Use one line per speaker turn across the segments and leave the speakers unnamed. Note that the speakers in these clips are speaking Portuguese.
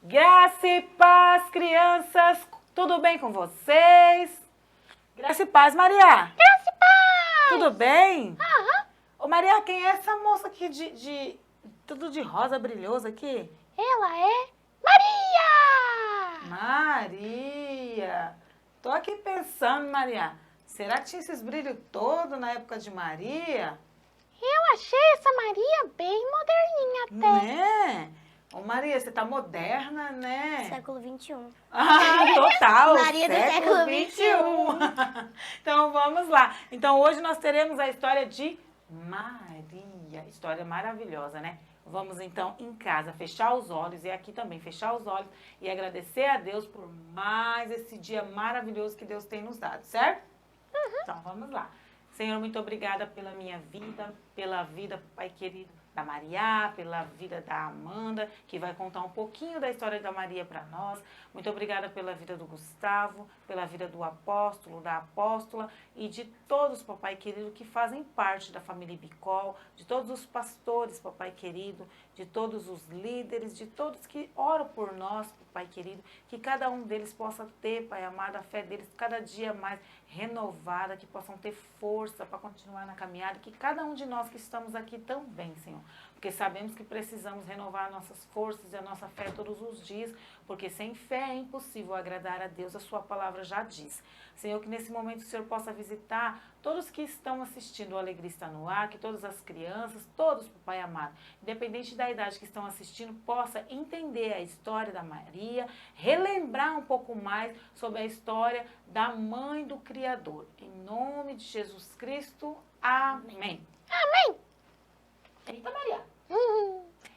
Graça e paz, crianças, tudo bem com vocês? Graça e paz, Maria.
Graça e paz!
Tudo bem?
Aham.
Ô, Maria, quem é essa moça aqui tudo de rosa brilhoso aqui?
Ela é Maria!
Maria. Tô aqui pensando, Maria, será que tinha esses brilhos todos na época de Maria?
Eu achei essa Maria bem moderninha até.
Né? Ô, Maria, você tá moderna, né?
Século XXI.
Ah, total!
Maria do século
XXI. Então vamos lá. Então hoje nós teremos a história de Maria. História maravilhosa, né? Vamos então em casa fechar os olhos e aqui também fechar os olhos e agradecer a Deus por mais esse dia maravilhoso que Deus tem nos dado, certo? Então vamos lá. Senhor, muito obrigada pela minha vida, pela vida, Pai querido, da Maria, pela vida da Amanda, que vai contar um pouquinho da história da Maria para nós. Muito obrigada pela vida do Gustavo, pela vida do apóstolo, da apóstola e de todos, papai querido, que fazem parte da família Bicol, de todos os pastores, papai querido, de todos os líderes, de todos que oram por nós, papai querido, que cada um deles possa ter, Pai amado, a fé deles cada dia mais renovada, que possam ter força para continuar na caminhada, que cada um de nós que estamos aqui também, Senhor, porque sabemos que precisamos renovar nossas forças e a nossa fé todos os dias, porque sem fé é impossível agradar a Deus, a sua palavra já diz. Senhor, que nesse momento o Senhor possa visitar todos que estão assistindo o Alegria está no ar, que todas as crianças, todos, papai amado, independente da idade que estão assistindo, possa entender a história da Maria, relembrar um pouco mais sobre a história da mãe do Criador. Em nome de Jesus Cristo, amém.
Amém!
Eita, Maria.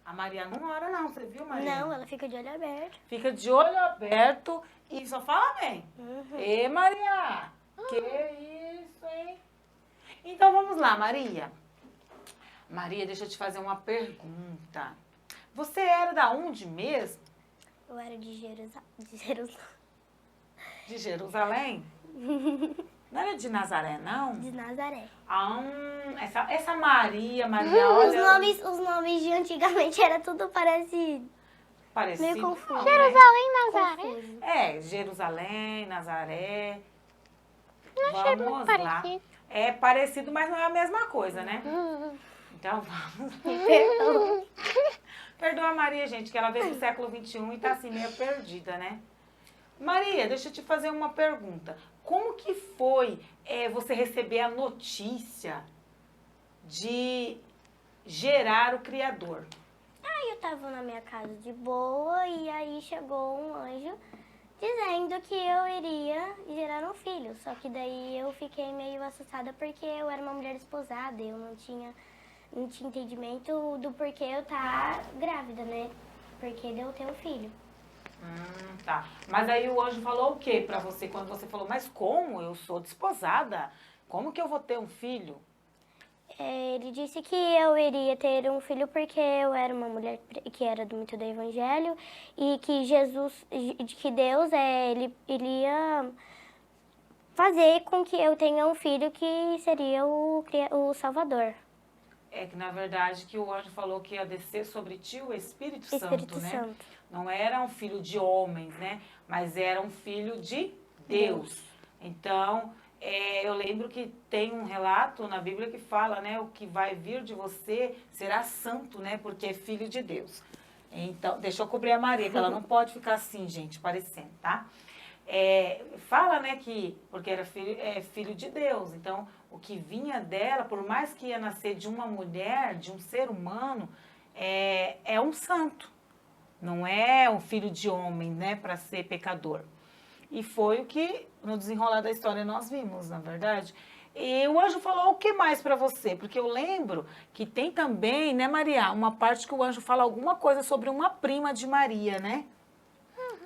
A Maria não ora não, você viu, Maria?
Não, ela fica de olho aberto.
Fica de olho aberto e só fala amém.
Uhum.
Ê, Maria, que isso, hein? Então vamos lá, Maria. Maria, deixa eu te fazer uma pergunta. Você era da onde mesmo?
Eu era de
De Jerusalém? Não era de Nazaré, não?
de Nazaré.
Essa Maria, olha...
Os nomes de antigamente era tudo parecido.
Parecido,
meio confuso.
não, né?
Jerusalém, Nazaré.
Confuso.
É, Jerusalém, Nazaré.
Não achei muito
Vamos lá.
parecido.
É parecido, mas não é a mesma coisa, né? Então vamos.
Perdão.
Perdoa a Maria, gente, que ela veio do século XXI e tá assim meio perdida, né? Maria, deixa eu te fazer uma pergunta. Como que foi você receber a notícia de gerar o Criador?
Aí eu tava na minha casa de boa e aí chegou um anjo dizendo que eu iria gerar um filho. Só que daí eu fiquei meio assustada porque eu era uma mulher desposada, eu não tinha entendimento do porquê eu tá grávida, né? Porque de eu ter um filho.
Tá. Mas aí o anjo falou o que pra você quando você falou, mas como? Eu sou desposada. Como que eu vou ter um filho?
Ele disse que eu iria ter um filho porque eu era uma mulher que era muito do evangelho e que que Deus, ele iria fazer com que eu tenha um filho que seria o Salvador.
É que na verdade que o anjo falou que ia descer sobre ti o Espírito Santo,
Espírito
né?
Santo.
Não era um filho de homens, né? Mas era um filho de Deus. Então, eu lembro que tem um relato na Bíblia que fala, né? O que vai vir de você será santo, né? Porque é filho de Deus. Então, deixa eu cobrir a Maria, que ela não pode ficar assim, gente, parecendo, tá? Fala, né, que porque era filho de Deus, então o que vinha dela, por mais que ia nascer de uma mulher, de um ser humano, é um santo, não é um filho de homem, né, para ser pecador. E foi o que no desenrolar da história nós vimos, na verdade. E o anjo falou o que mais para você? Porque eu lembro que tem também, né, Maria, uma parte que o anjo fala alguma coisa sobre uma prima de Maria, né?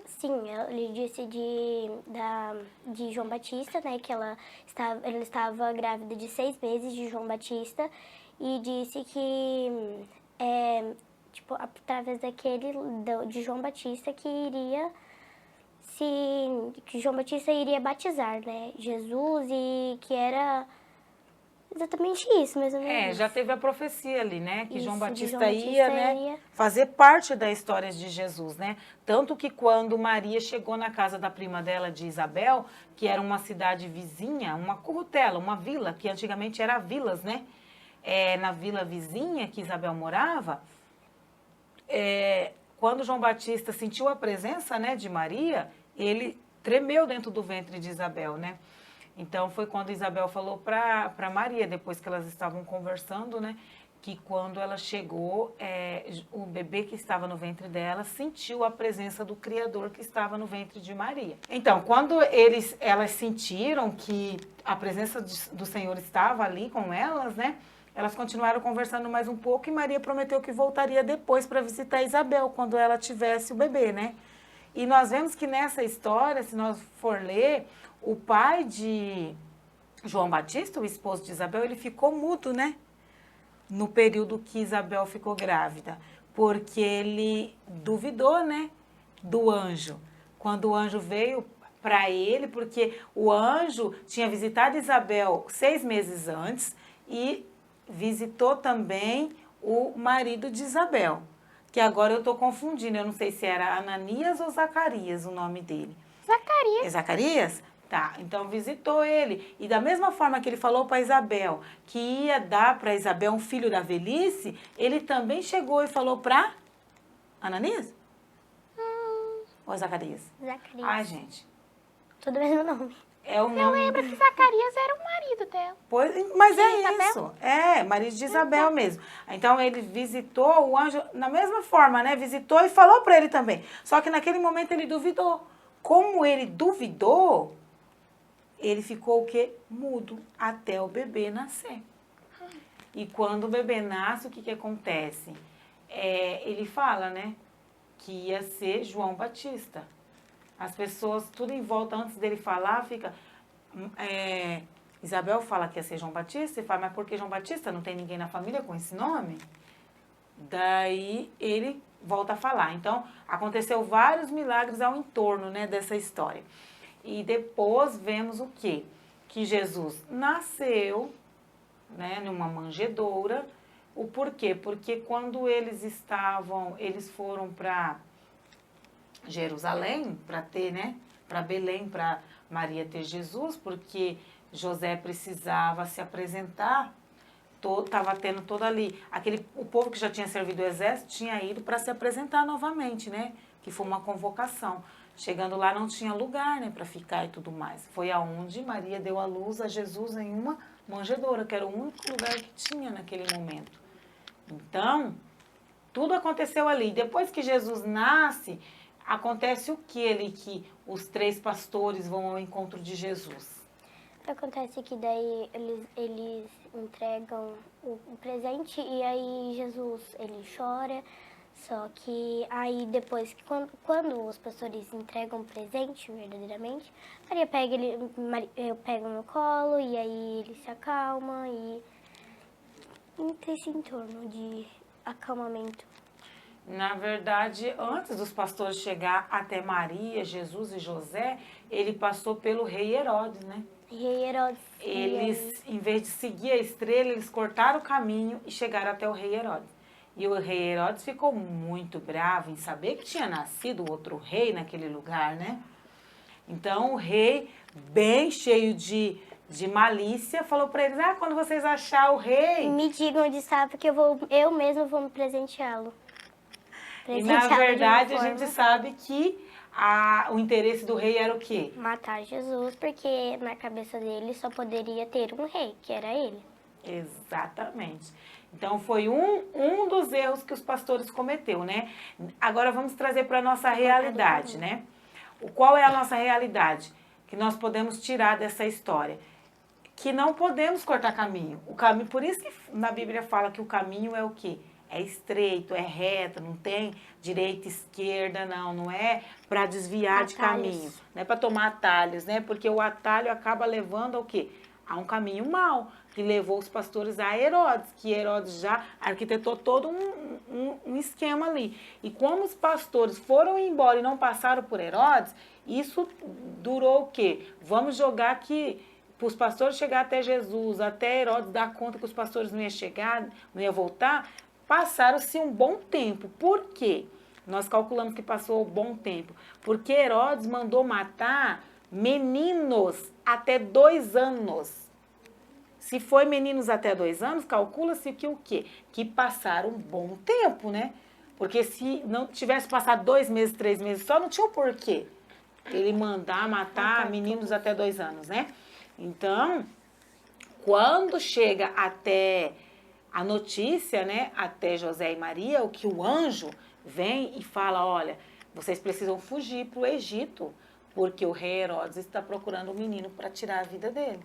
Sim, ele disse de João Batista, né, que ela estava grávida de 6 meses de João Batista e disse que, através de João Batista que João Batista iria batizar, né, Jesus e que era Exatamente isso, mais ou menos.
Já teve a profecia ali, né? Que
Isso,
João
de
Batista
João Batista
ia, né?
ia.
Fazer parte da história de Jesus, né? Tanto que quando Maria chegou na casa da prima dela, de Isabel, que era uma cidade vizinha, uma currutela, uma vila, que antigamente era vilas, né? Na vila vizinha que Isabel morava, quando João Batista sentiu a presença, né, de Maria, ele tremeu dentro do ventre de Isabel, né? Então foi quando Isabel falou para Maria, depois que elas estavam conversando, né, que quando ela chegou, o bebê que estava no ventre dela sentiu a presença do Criador que estava no ventre de Maria. Então, quando elas sentiram que a presença do Senhor estava ali com elas, né, elas continuaram conversando mais um pouco e Maria prometeu que voltaria depois para visitar Isabel quando ela tivesse o bebê, né? E nós vemos que nessa história, se nós for ler, o pai de João Batista, o esposo de Isabel, ele ficou mudo, né? No período que Isabel ficou grávida, porque ele duvidou, né? Do anjo. Quando o anjo veio para ele, porque o anjo tinha visitado Isabel 6 meses antes e visitou também o marido de Isabel, que agora eu estou confundindo, eu não sei se era Ananias ou Zacarias o nome dele.
Zacarias.
É Zacarias? Tá, então visitou ele. E da mesma forma que ele falou para Isabel que ia dar para Isabel um filho da velhice, ele também chegou e falou para Ananias? Ou Zacarias?
Zacarias.
Ai, gente.
Tudo o mesmo nome.
É o nome.
Eu lembro que Zacarias era o marido dela.
Pois, mas é
Isabel?
isso. Marido de Isabel mesmo. Então ele visitou o anjo na mesma forma, né? Visitou e falou para ele também. Só que naquele momento ele duvidou. Como ele duvidou, ele ficou o quê? Mudo até o bebê nascer. E quando o bebê nasce, o que que acontece? Ele fala, né? Que ia ser João Batista. As pessoas, tudo em volta, antes dele falar, fica... Isabel fala que ia ser João Batista e fala, mas por que João Batista? Não tem ninguém na família com esse nome? Daí ele volta a falar. Então, aconteceu vários milagres ao entorno, né, dessa história. E depois vemos o quê? Que Jesus nasceu, né, numa manjedoura. O porquê? Porque quando eles foram para Jerusalém, para ter, né, para Belém, para Maria ter Jesus, porque José precisava se apresentar, estava tendo todo ali, o povo que já tinha servido o exército tinha ido para se apresentar novamente, né, que foi uma convocação. Chegando lá não tinha lugar, né, para ficar e tudo mais. Foi aonde Maria deu à luz a Jesus em uma manjedoura, que era o único lugar que tinha naquele momento. Então, tudo aconteceu ali. Depois que Jesus nasce, acontece o que ali que os 3 pastores vão ao encontro de Jesus?
Acontece que daí eles entregam o presente e aí Jesus, ele chora. Só que aí depois, quando os pastores entregam o presente verdadeiramente, eu pego no colo e aí ele se acalma e entra esse entorno de acalmamento.
Na verdade, antes dos pastores chegar até Maria, Jesus e José, ele passou pelo rei Herodes, né?
Rei Herodes.
Eles, em vez de seguir a estrela, eles cortaram o caminho e chegaram até o rei Herodes. E o rei Herodes ficou muito bravo em saber que tinha nascido outro rei naquele lugar, né? Então o rei, bem cheio de malícia, falou para eles, quando vocês acharem o rei...
Me digam onde está, porque eu mesmo vou me presenteá-lo.
E na verdade a gente sabe que o interesse do rei era o quê?
Matar Jesus, porque na cabeça dele só poderia ter um rei, que era ele.
Exatamente. Então foi um dos erros que os pastores cometeu, né? Agora vamos trazer para a nossa realidade, né? Qual é a nossa realidade que nós podemos tirar dessa história? Que não podemos cortar caminho. Por isso que na Bíblia fala que o caminho é o quê? É estreito, é reto, não tem direita, esquerda, não é para desviar de caminho, não é para tomar atalhos, né? Porque o atalho acaba levando ao quê? A um caminho mau, que levou os pastores a Herodes, que Herodes já arquitetou todo um esquema ali. E como os pastores foram embora e não passaram por Herodes, isso durou o quê? Vamos jogar que para os pastores chegar até Jesus, até Herodes dar conta que os pastores não iam chegar, não iam voltar, passaram-se um bom tempo. Por quê? Nós calculamos que passou um bom tempo. Porque Herodes mandou matar meninos até 2 anos. Se foi meninos até 2 anos, calcula-se que o quê? Que passaram um bom tempo, né? Porque se não tivesse passado 2 meses, 3 meses só, não tinha o porquê ele mandar matar meninos até 2 anos, né? Então, quando chega até a notícia, né, até José e Maria, o que o anjo vem e fala, olha, vocês precisam fugir para o Egito, porque o rei Herodes está procurando um menino para tirar a vida dele.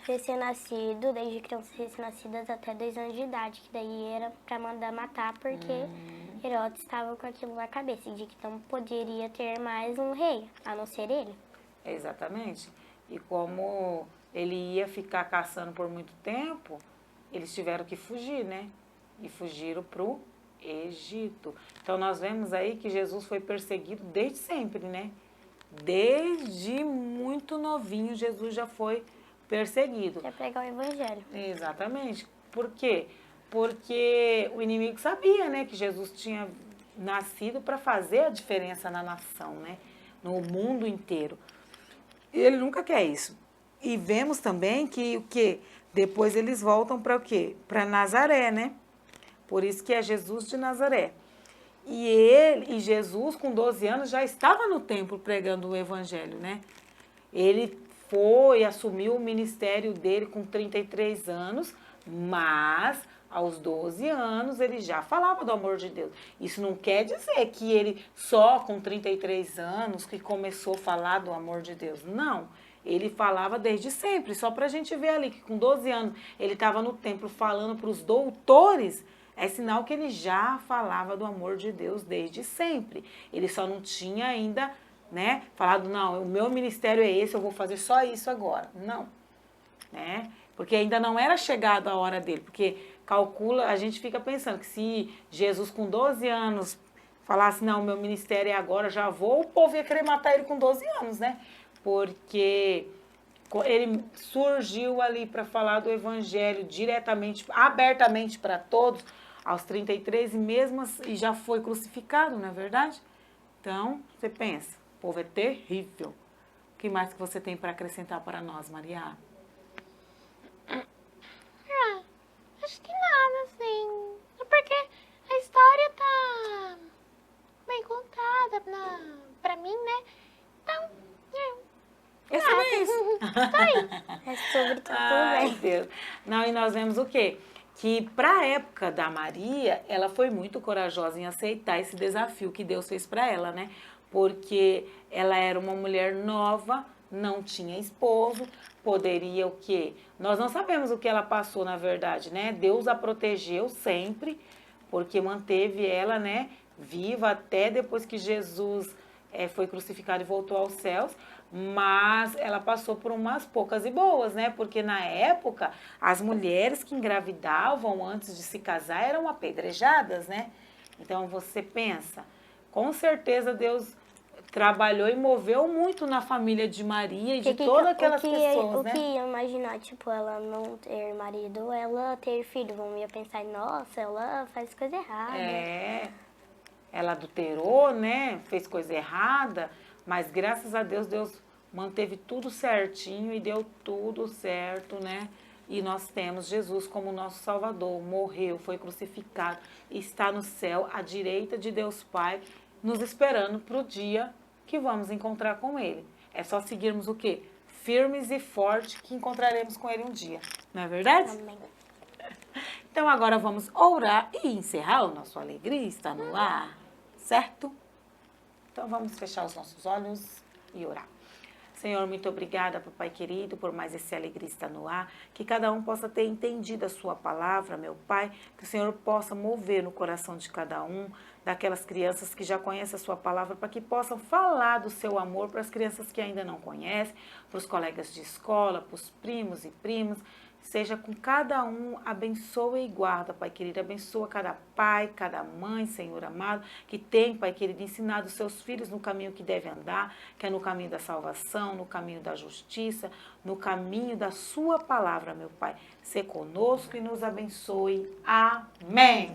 Recém-nascido, desde crianças recém-nascidas até 2 anos de idade, que daí era para mandar matar, porque Herodes estava com aquilo na cabeça, de que não poderia ter mais um rei, a não ser ele.
Exatamente. E como ele ia ficar caçando por muito tempo, eles tiveram que fugir, né? E fugiram para o Egito. Então nós vemos aí que Jesus foi perseguido desde sempre, né? Desde muito novinho Jesus já foi perseguido.
Quer pregar o evangelho.
Exatamente. Por quê? Porque o inimigo sabia, né, que Jesus tinha nascido para fazer a diferença na nação, né? No mundo inteiro. E ele nunca quer isso. E vemos também que o quê? Depois eles voltam para o quê? Para Nazaré, né? Por isso que é Jesus de Nazaré. E Jesus, com 12 anos, já estava no templo pregando o evangelho, né? Ele assumiu o ministério dele com 33 anos, mas aos 12 anos ele já falava do amor de Deus. Isso não quer dizer que ele só com 33 anos que começou a falar do amor de Deus. Não, ele falava desde sempre, só para a gente ver ali que com 12 anos ele estava no templo falando para os doutores, é sinal que ele já falava do amor de Deus desde sempre. Ele só não tinha ainda, né, falado, não, o meu ministério é esse, eu vou fazer só isso agora. Não, né? Porque ainda não era chegada a hora dele, porque calcula, a gente fica pensando que se Jesus com 12 anos falasse, não, meu ministério é agora, já vou, o povo ia querer matar ele com 12 anos, né? Porque ele surgiu ali para falar do evangelho diretamente, abertamente para todos, aos 33 e mesmo e já foi crucificado, não é verdade? Então, você pensa, o povo é terrível. O que mais que você tem para acrescentar para nós, Maria?
Acho que nada, assim. É porque a história tá bem contada pra mim, né? Então,
Esse é isso.
tá aí.
É sobre tudo
Ai,
bem.
Deus. Não, e nós vemos o quê? Que para a época da Maria, ela foi muito corajosa em aceitar esse desafio que Deus fez para ela, né? Porque ela era uma mulher nova, não tinha esposo, poderia o quê? Nós não sabemos o que ela passou, na verdade, né? Deus a protegeu sempre, porque manteve ela, né, viva até depois que Jesus foi crucificado e voltou aos céus. Mas ela passou por umas poucas e boas, né? Porque na época, as mulheres que engravidavam antes de se casar eram apedrejadas, né? Então você pensa, com certeza Deus trabalhou e moveu muito na família de Maria e de todas aquelas pessoas, né?
O que ia imaginar, tipo, ela não ter marido, ela ter filho, vão ia pensar, nossa, ela faz coisa errada.
É, ela adulterou, né? Fez coisa errada, mas graças a Deus, Deus manteve tudo certinho e deu tudo certo, né? E nós temos Jesus como nosso Salvador, morreu, foi crucificado, está no céu, à direita de Deus Pai, nos esperando para o dia que vamos encontrar com Ele. É só seguirmos o quê? Firmes e fortes que encontraremos com Ele um dia. Não é verdade?
Amém.
Então agora vamos orar e encerrar o nosso Alegria está no ar, certo? Então vamos fechar os nossos olhos e orar. Senhor, muito obrigada, papai querido, por mais esse Alegria está no ar, que cada um possa ter entendido a sua palavra, meu Pai, que o Senhor possa mover no coração de cada um, daquelas crianças que já conhecem a sua palavra, para que possam falar do seu amor para as crianças que ainda não conhecem, para os colegas de escola, para os primos e primas. Seja com cada um, abençoa e guarda, Pai querido. Abençoa cada pai, cada mãe, Senhor amado, que tem, Pai querido, ensinado os seus filhos no caminho que deve andar, que é no caminho da salvação, no caminho da justiça, no caminho da sua palavra, meu Pai. Sê conosco e nos abençoe. Amém.